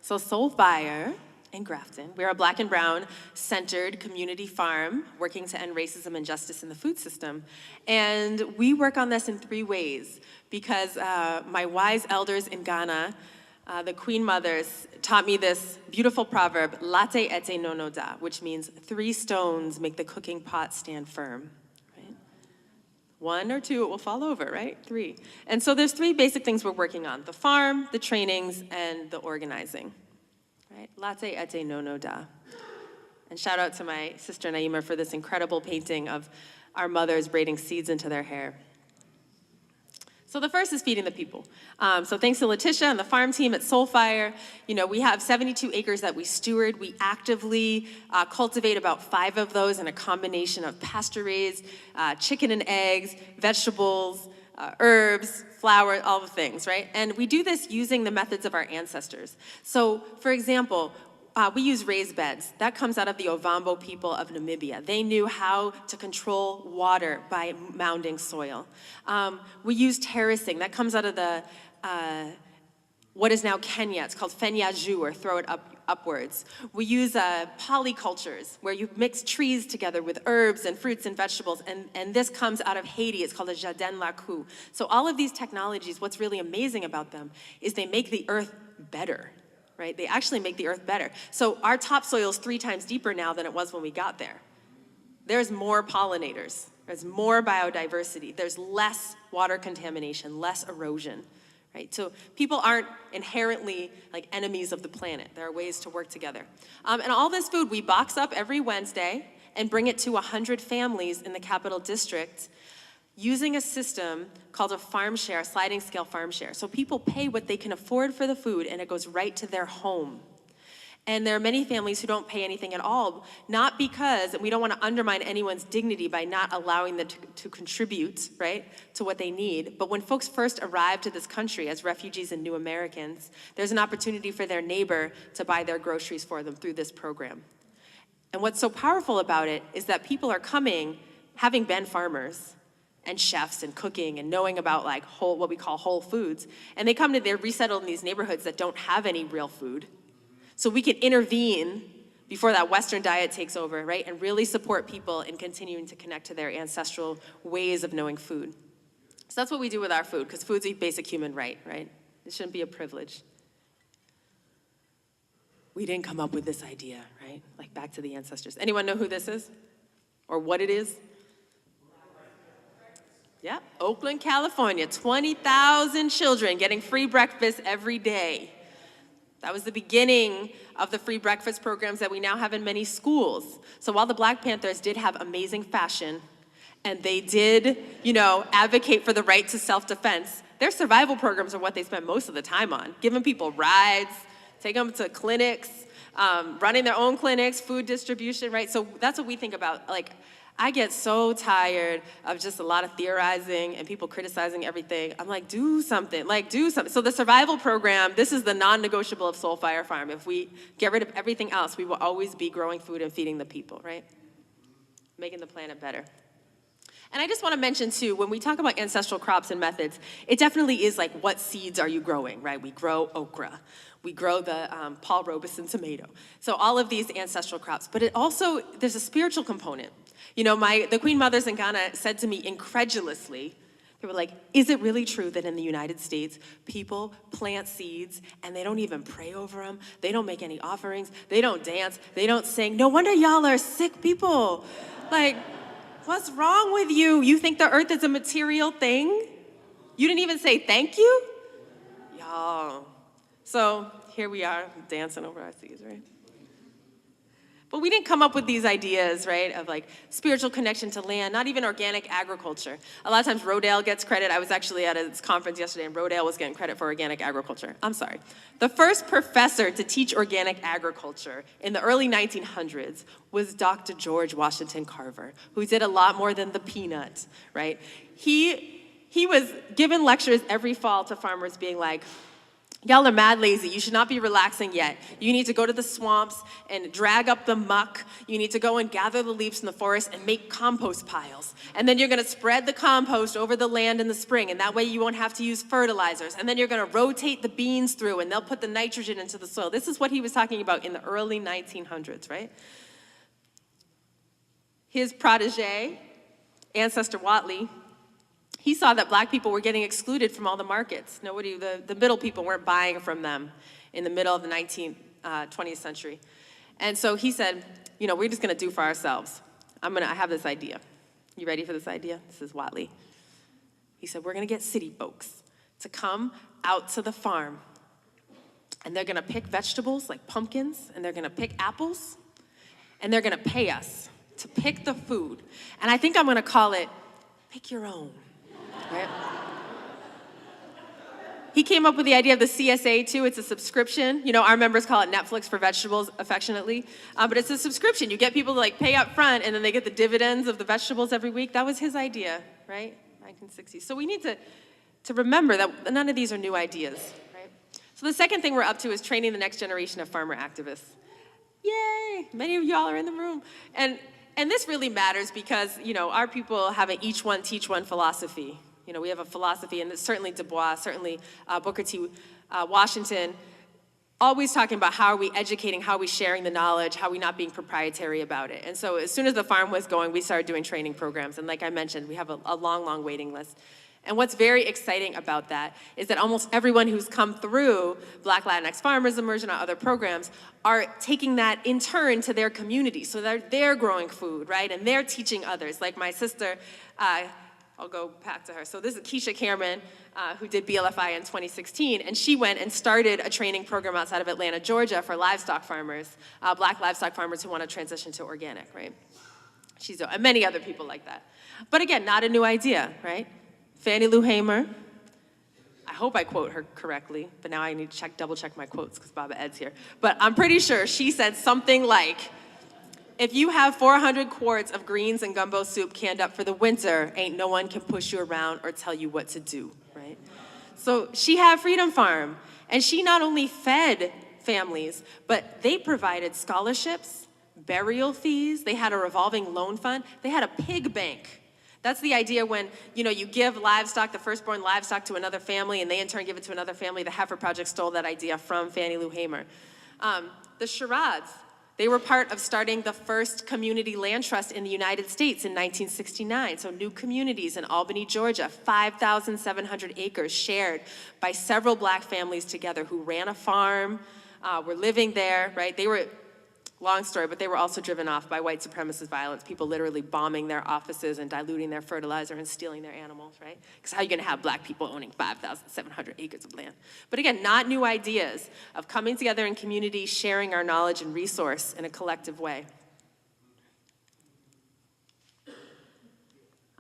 So Soulfire in Grafton, we're a Black and brown centered community farm working to end racism and justice in the food system. And we work on this in 3 ways because my wise elders in Ghana, the Queen Mothers, taught me this beautiful proverb, late ete nono da, which means 3 stones make the cooking pot stand firm. 1 or 2, it will fall over, right? 3. And so there's 3 basic things we're working on: the farm, the trainings, and the organizing, right? Late ete nono da. And shout out to my sister Naima for this incredible painting of our mothers braiding seeds into their hair. So the first is feeding the people. So thanks to Letitia and the farm team at Soulfire, we have 72 acres that we steward. We actively cultivate about 5 of those in a combination of pasture-raised chicken and eggs, vegetables, herbs, flour, all the things, right? And we do this using the methods of our ancestors. So, for example, we use raised beds. That comes out of the Ovambo people of Namibia. They knew how to control water by mounding soil. We use terracing. That comes out of the what is now Kenya. It's called fenyaju, or throw it upwards. We use polycultures, where you mix trees together with herbs and fruits and vegetables, and this comes out of Haiti. It's called a jardin lacou. So all of these technologies, what's really amazing about them is they make the earth better. Right? They actually make the earth better. So our topsoil is 3 times deeper now than it was when we got there. There's more pollinators. There's more biodiversity. There's less water contamination, less erosion. Right? So people aren't inherently like enemies of the planet. There are ways to work together. And all this food we box up every Wednesday and bring it to 100 families in the Capital District, using a system called a farm share, a sliding scale farm share. So people pay what they can afford for the food, and it goes right to their home. And there are many families who don't pay anything at all, not because, and we don't want to undermine anyone's dignity by not allowing them to contribute, right, to what they need. But when folks first arrive to this country as refugees and new Americans, there's an opportunity for their neighbor to buy their groceries for them through this program. And what's so powerful about it is that people are coming, having been farmers, and chefs and cooking and knowing about like what we call whole foods. And they come to, they're resettled in these neighborhoods that don't have any real food. So we can intervene before that Western diet takes over, right? And really support people in continuing to connect to their ancestral ways of knowing food. So that's what we do with our food, because food's a basic human right? It shouldn't be a privilege. We didn't come up with this idea, right? Like back to the ancestors. Anyone know who this is? Or what it is? Yeah, Oakland, California, 20,000 children getting free breakfast every day. That was the beginning of the free breakfast programs that we now have in many schools. So while the Black Panthers did have amazing fashion, and they did, advocate for the right to self-defense, their survival programs are what they spend most of the time on, giving people rides, taking them to clinics, running their own clinics, food distribution, right? So that's what we think about. Like, I get so tired of just a lot of theorizing and people criticizing everything. I'm like, do something, like do something. So the survival program, this is the non-negotiable of Soulfire Farm. If we get rid of everything else, we will always be growing food and feeding the people, right? Making the planet better. And I just want to mention too, when we talk about ancestral crops and methods, it definitely is like, what seeds are you growing, right? We grow okra. We grow the Paul Robeson tomato. So all of these ancestral crops, but it also, there's a spiritual component. You know, the Queen Mothers in Ghana said to me incredulously, they were like, is it really true that in the United States, people plant seeds and they don't even pray over them? They don't make any offerings. They don't dance. They don't sing. No wonder y'all are sick people. Like, what's wrong with you? You think the earth is a material thing? You didn't even say thank you? Y'all. So here we are dancing over our seeds, right? But we didn't come up with these ideas, right, of like spiritual connection to land, not even organic agriculture. A lot of times Rodale gets credit. I was actually at a conference yesterday and Rodale was getting credit for organic agriculture. I'm sorry. The first professor to teach organic agriculture in the early 1900s was Dr. George Washington Carver, who did a lot more than the peanut, right? He was giving lectures every fall to farmers being like, y'all are mad lazy. You should not be relaxing yet. You need to go to the swamps and drag up the muck. You need to go and gather the leaves from the forest and make compost piles. And then you're going to spread the compost over the land in the spring, and that way you won't have to use fertilizers. And then you're going to rotate the beans through, and they'll put the nitrogen into the soil. This is what he was talking about in the early 1900s, right? His protege, Ancestor Watley, he saw that black people were getting excluded from all the markets. The middle people weren't buying from them in the middle of the 20th century. And so he said, you know, we're just gonna do for ourselves. I have this idea. You ready for this idea? This is Watley. He said, we're gonna get city folks to come out to the farm and they're gonna pick vegetables like pumpkins and they're gonna pick apples and they're gonna pay us to pick the food. And I think I'm gonna call it, pick your own. Right? He came up with the idea of the CSA too. It's a subscription. You know, our members call it Netflix for vegetables affectionately, but it's a subscription. You get people to like pay up front and then they get the dividends of the vegetables every week. That was his idea, right? 1960s. So we need to remember that none of these are new ideas, right? So the second thing we're up to is training the next generation of farmer activists. Yay! Many of y'all are in the room. And this really matters because, you know, our people have an each one, teach one philosophy. You know, we have a philosophy, and certainly Du Bois, certainly Booker T. Washington, always talking about how are we educating, how are we sharing the knowledge, how are we not being proprietary about it. And so as soon as the farm was going, we started doing training programs. And like I mentioned, we have a long, long waiting list. And what's very exciting about that is that almost everyone who's come through Black Latinx Farmers Immersion or other programs are taking that in turn to their community. So they're growing food, right? And they're teaching others. Like my sister, I'll go back to her. So this is Keisha Cameron, who did BLFI in 2016, and she went and started a training program outside of Atlanta, Georgia for livestock farmers, Black livestock farmers who want to transition to organic, right? And many other people like that. But again, not a new idea, right? Fannie Lou Hamer, I hope I quote her correctly, but now I need to double check my quotes because Baba Ed's here. But I'm pretty sure she said something like, if you have 400 quarts of greens and gumbo soup canned up for the winter, ain't no one can push you around or tell you what to do, right? So she had Freedom Farm, and she not only fed families, but they provided scholarships, burial fees, they had a revolving loan fund, they had a pig bank. That's the idea when, you know, you give livestock, the firstborn livestock to another family, and they in turn give it to another family. The Heifer Project stole that idea from Fannie Lou Hamer. The charades, they were part of starting the first community land trust in the United States in 1969. So new communities in Albany, Georgia, 5,700 acres shared by several Black families together who ran a farm, were living there, right? They were, long story, but they were also driven off by white supremacist violence, people literally bombing their offices and diluting their fertilizer and stealing their animals, right? Because how are you gonna have Black people owning 5,700 acres of land? But again, not new ideas of coming together in community, sharing our knowledge and resource in a collective way.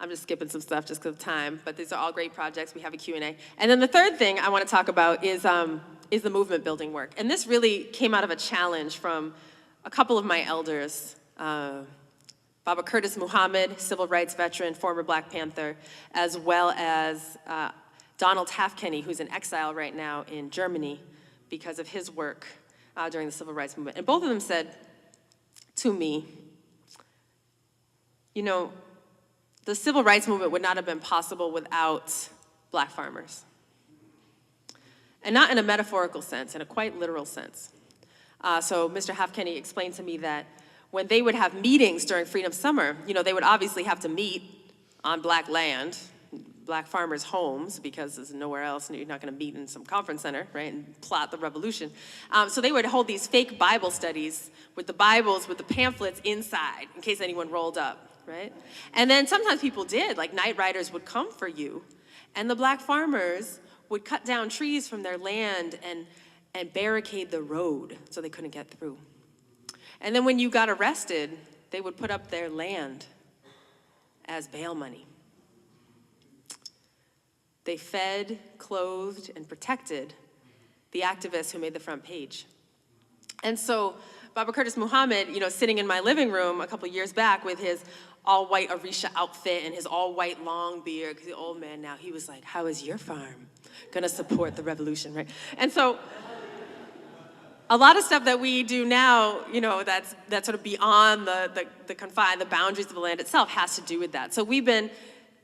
I'm just skipping some stuff just because of time, but these are all great projects. We have a Q&A. And then the third thing I want to talk about is the movement building work. And this really came out of a challenge from a couple of my elders, Baba Curtis Muhammad, civil rights veteran, former Black Panther, as well as Donald Tafkenny, who's in exile right now in Germany because of his work during the civil rights movement. And both of them said to me, you know, the civil rights movement would not have been possible without Black farmers. And not in a metaphorical sense, in a quite literal sense. So Mr. Tafkenny explained to me that when they would have meetings during Freedom Summer, you know, they would obviously have to meet on Black land, Black farmers' homes, because there's nowhere else, and you're not going to meet in some conference center, right, and plot the revolution. So they would hold these fake Bible studies with the Bibles, with the pamphlets inside, in case anyone rolled up. Right? And then sometimes people did, like night riders would come for you, and the Black farmers would cut down trees from their land and barricade the road so they couldn't get through. And then when you got arrested, they would put up their land as bail money. They fed, clothed, and protected the activists who made the front page. And so Baba Curtis Muhammad, you know, sitting in my living room a couple years back with his all-white Orisha outfit and his all-white long beard, because he's an old man now, he was like, how is your farm gonna support the revolution, right? And so a lot of stuff that we do now, you know, that's sort of beyond the boundaries of the land itself has to do with that. So we've been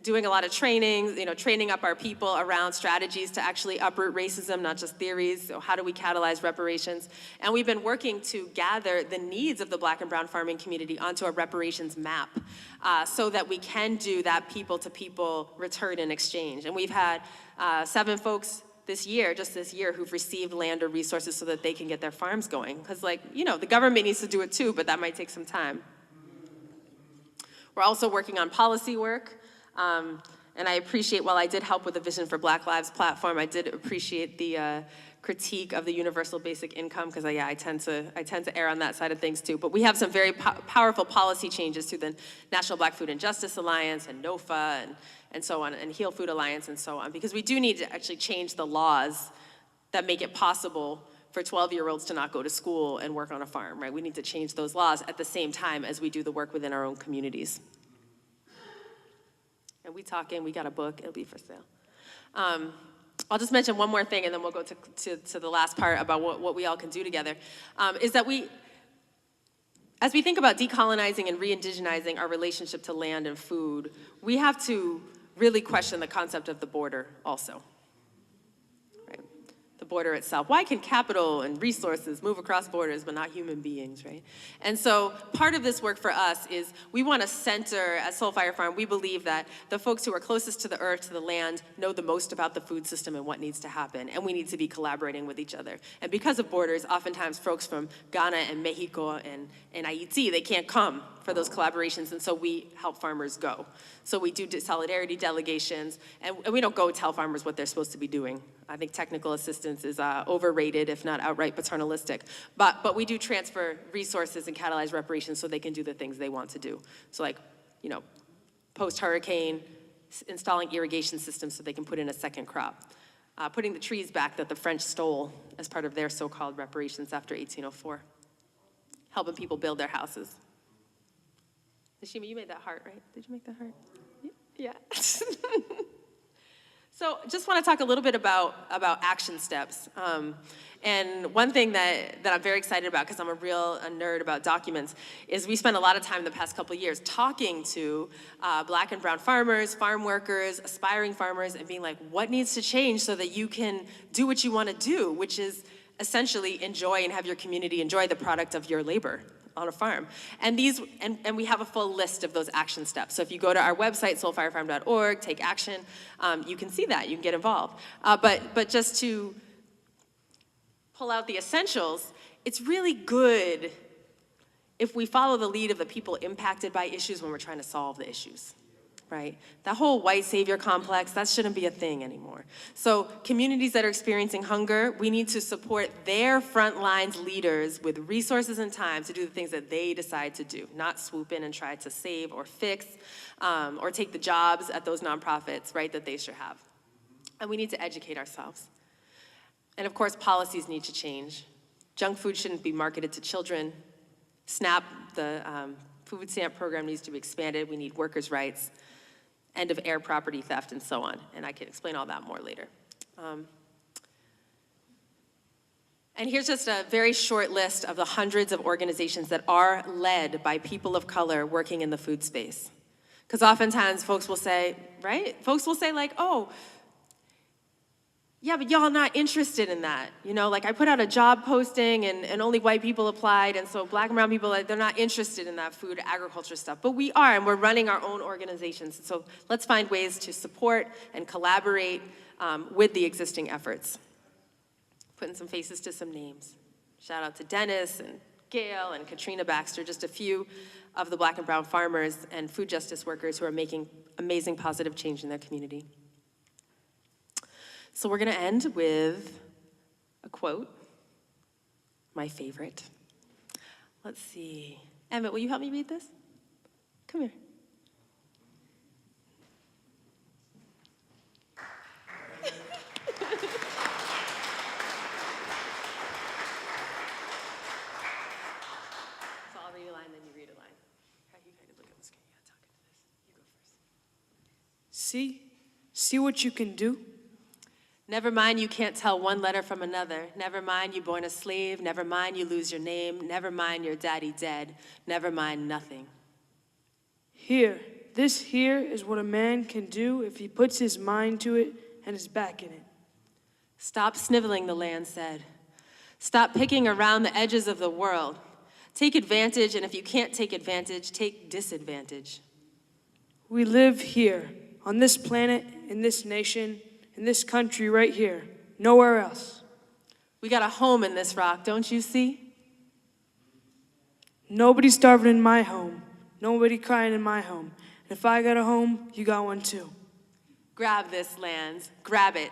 doing a lot of training, you know, training up our people around strategies to actually uproot racism, not just theories. So how do we catalyze reparations? And we've been working to gather the needs of the Black and brown farming community onto a reparations map so that we can do that people-to-people return and exchange. And we've had 7 folks this year, just this year, who've received land or resources so that they can get their farms going. Because, like, you know, the government needs to do it too, but that might take some time. We're also working on policy work. And I appreciate, while I did help with the Vision for Black Lives platform, I did appreciate the critique of the universal basic income, because I tend to err on that side of things too. But we have some very powerful policy changes through the National Black Food and Justice Alliance and NOFA and so on, and Heal Food Alliance and so on, because we do need to actually change the laws that make it possible for 12-year-olds to not go to school and work on a farm, right? We need to change those laws at the same time as we do the work within our own communities. And we got a book, it'll be for sale. I'll just mention one more thing and then we'll go to the last part about what we all can do together, is that as we think about decolonizing and re-indigenizing our relationship to land and food, we have to really question the concept of the border also. The border itself. Why can capital and resources move across borders but not human beings, right? And so part of this work for us is we want to center, at Soulfire Farm, we believe that the folks who are closest to the earth, to the land, know the most about the food system and what needs to happen, and we need to be collaborating with each other. And because of borders, oftentimes folks from Ghana and Mexico and Haiti, they can't come for those collaborations, and so we help farmers go. So we do solidarity delegations, and we don't go tell farmers what they're supposed to be doing. I think technical assistance is overrated, if not outright paternalistic. But we do transfer resources and catalyze reparations so they can do the things they want to do. So, like, you know, post-hurricane, installing irrigation systems so they can put in a second crop. Putting the trees back that the French stole as part of their so-called reparations after 1804. Helping people build their houses. Nashima, you made that heart, right? Did you make that heart? Yeah. So just want to talk a little bit about action steps. And one thing that I'm very excited about, because I'm a nerd about documents, is we spent a lot of time in the past couple of years talking to Black and brown farmers, farm workers, aspiring farmers, and being like, what needs to change so that you can do what you want to do, which is essentially enjoy and have your community enjoy the product of your labor on a farm. And we have a full list of those action steps. So if you go to our website, soulfirefarm.org, take action, you can see that, you can get involved. But just to pull out the essentials, it's really good if we follow the lead of the people impacted by issues when we're trying to solve the issues, right? That whole white savior complex, that shouldn't be a thing anymore. So communities that are experiencing hunger, we need to support their front lines leaders with resources and time to do the things that they decide to do, not swoop in and try to save or fix or take the jobs at those nonprofits, right, that they should have. And we need to educate ourselves. And of course, policies need to change. Junk food shouldn't be marketed to children. SNAP, the food stamp program, needs to be expanded. We need workers' rights, end of air property theft, and so on. And I can explain all that more later. And here's just a very short list of the hundreds of organizations that are led by people of color working in the food space. Because oftentimes folks will say, right? Folks will say like, oh, yeah, but y'all not interested in that. You know, like I put out a job posting and only white people applied, and so black and brown people, they're not interested in that food agriculture stuff. But we are, and we're running our own organizations. So let's find ways to support and collaborate with the existing efforts. Putting some faces to some names. Shout out to Dennis and Gail and Katrina Baxter, just a few of the black and brown farmers and food justice workers who are making amazing positive change in their community. So we're gonna end with a quote, my favorite. Let's see. Emmett, will you help me read this? Come here. So I'll read a line, then you read a line. You kind of look at the screen. Yeah, talk into this. You go first. See what you can do? Never mind you can't tell one letter from another. Never mind you born a slave. Never mind you lose your name. Never mind your daddy dead. Never mind nothing. This here is what a man can do if he puts his mind to it and his back in it. Stop sniveling, the land said. Stop picking around the edges of the world. Take advantage, and if you can't take advantage, take disadvantage. We live here, on this planet, in this nation, in this country right here, nowhere else. We got a home in this rock, don't you see? Nobody's starving in my home. Nobody crying in my home. And if I got a home, you got one too. Grab this, lands. Grab it.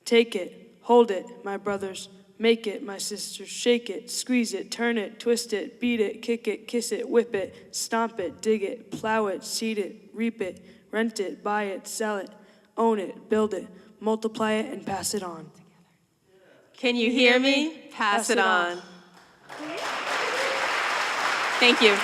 Take it, hold it, my brothers. Make it, my sisters. Shake it, squeeze it, turn it, twist it, beat it, kick it, kiss it, whip it, stomp it, dig it, plow it, seed it, reap it, rent it, buy it, sell it, own it, build it, multiply it, and pass it on. Can you hear me? Pass it on. Thank you.